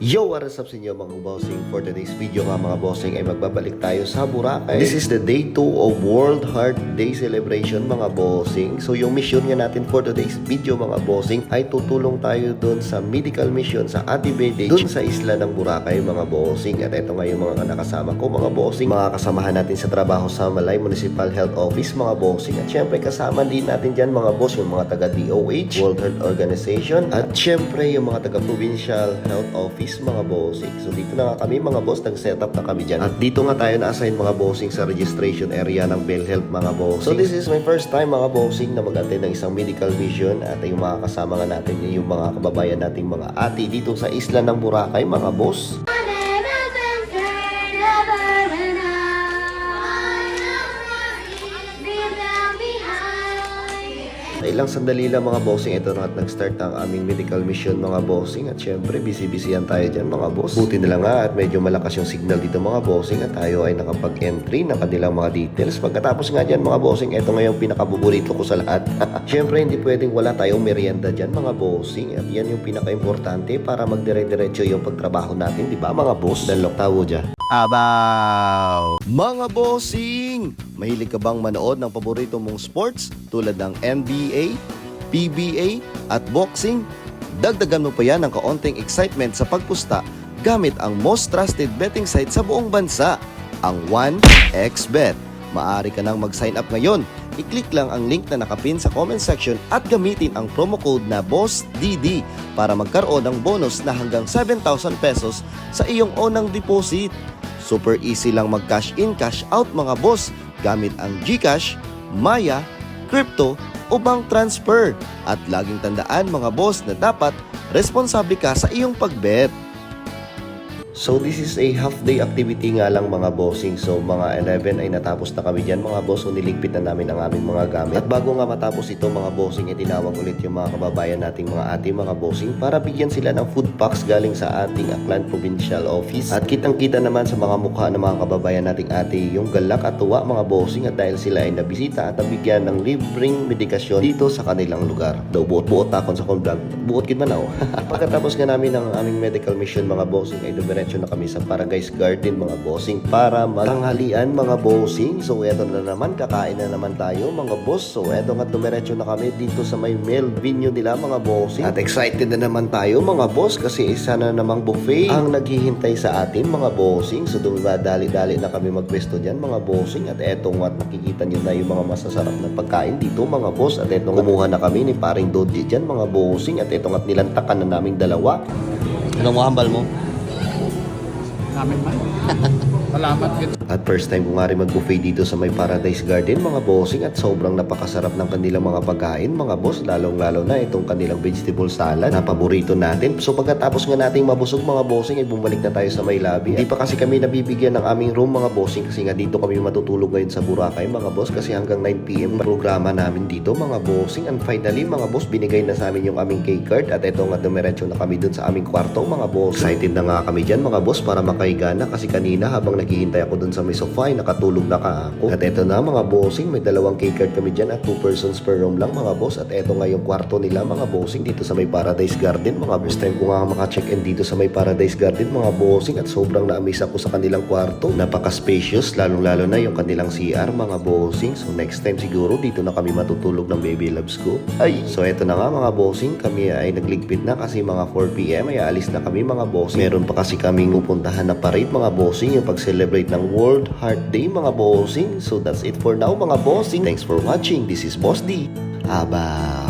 Yo, what is up sa inyo mga bossing? For today's video nga mga bossing ay magbabalik tayo sa Boracay. This is the day 2 of World Heart Day celebration mga bossing. So yung mission nga natin for today's video mga bossing ay tutulong tayo doon sa medical mission sa Ate Bede doon sa isla ng Boracay mga bossing. At ito nga yung mga nakasama ko mga bossing, mga kasamahan natin sa trabaho sa Malay Municipal Health Office mga bossing. At syempre kasama din natin dyan mga boss yung mga taga DOH, World Health Organization, at syempre yung mga taga Provincial Health Office mga bossing. So dito na nga kami mga boss, nag-set up na kami dyan. At dito nga tayo na-assign mga bossing sa registration area ng PhilHealth mga bossing. So this is my first time mga bossing na mag-attend ng isang medical mission. At yung mga kasama nga natin yung mga kababayan nating mga ate dito sa isla ng Boracay mga boss. Sa ilang sandali lang mga bossing, ito na at nag-start ang aming medical mission mga bossing. At syempre, busy-busyan tayo dyan mga boss. Buti na lang nga at medyo malakas yung signal dito mga bossing at tayo ay nakapag-entry ng kanilang mga details. Pagkatapos nga dyan mga bossing, ito nga yung pinakabuburito ko sa lahat. Syempre, hindi pwedeng wala tayong merienda dyan mga bossing. At yan yung pinaka-importante para magdire-diretso yung pagtrabaho natin, di ba mga boss? Danlok tawo dyan. Abaw! Mga bossing! Mahilig ka bang manood ng paborito mong sports tulad ng NBA, PBA at boxing? Dagdagan mo pa yan ng kaunting excitement sa pagpusta gamit ang most trusted betting site sa buong bansa, ang 1xBet. Maaari ka nang mag-sign up ngayon. I-click lang ang link na nakapin sa comment section at gamitin ang promo code na BOSSDD para magkaroon ng bonus na hanggang 7,000 pesos sa iyong unang deposit. Super easy lang mag-cash in, cash out mga boss gamit ang GCash, Maya, Crypto o bank transfer. At laging tandaan mga boss na dapat responsable ka sa iyong pagbet. So this is a half-day activity nga lang mga bossing. So mga 11 ay natapos na kami dyan mga boss. So niligpit na namin ang aming mga gamit. At bago nga matapos ito mga bossing, ay tinawag ulit yung mga kababayan nating mga ate mga bossing para bigyan sila ng food packs galing sa ating Aklan Provincial Office. At kitang-kita naman sa mga mukha ng mga kababayan nating ate yung galak at tuwa mga bossing, at dahil sila ay nabisita at nabigyan ng libreng medikasyon dito sa kanilang lugar. Daw buot-buot takon sa vlog. Buot kid man ako. Pagkatapos nga namin ng aming medical mission mga bossing ay dumiretso na kami sa Paradise Garden mga bossing para matanghalian mga bossing. So eto na naman, kakain na naman tayo mga boss. So eto nga, dumiretso na kami dito sa may meal venue nila mga bossing. At excited na naman tayo mga boss kasi isa na namang buffet ang naghihintay sa atin mga bossing. So dumadali-dali na kami magpwesto dyan mga bossing. At eto nga, nakikita nyo na yung mga masasarap na pagkain dito mga boss. At eto nga, kumuha na kami ni paring Dodji dyan mga bossing. At eto nga, nilantakan na naming dalawa. Ano mo hambal mo? Namin man. Salamat. At first time ko nga rin mag-buffet dito sa may Paradise Garden mga bossing, at sobrang napakasarap ng kanilang mga pagkain mga boss, lalong-lalo na itong kanilang vegetable salad na paborito natin. So pagkatapos nga nating mabusog mga bossing ay bumalik na tayo sa may lobby. Hindi pa kasi kami nabibigyan ng aming room mga bossing kasi nga dito kami matutulog ngayon sa Boracay mga boss, kasi hanggang 9 PM programa namin dito mga bossing. And finally mga boss, binigay na sa amin yung aming cake card at ito nga, dumiretso na kami dun sa aming kwarto mga boss. Excited na nga kami dyan mga boss para makahiga na, kasi kanina habang naghihintay ako dun sa may sofa ay nakatulog na ka ako. At eto na mga bossing, may dalawang cake card kami dyan at 2 persons per room lang mga boss. At eto nga yung kwarto nila mga bossing dito sa may Paradise Garden mga boss. First time ko nga maka-check-in dito sa may Paradise Garden mga bossing, at sobrang na-amaze ako sa kanilang kwarto. Napaka-spacious, lalong-lalo na yung kanilang CR mga bossing. So next time siguro dito na kami matutulog ng baby loves ko. Ay, so eto na nga mga bossing, kami ay nagligpit na kasi mga 4 PM ay alis na kami mga bossing. Meron pa kasi kaming pupuntahan na parade mga bossing, yung pag-celebrate ng World Heart Day mga bossing. So that's it for now mga bossing. Thanks for watching. This is Boss D. Aba.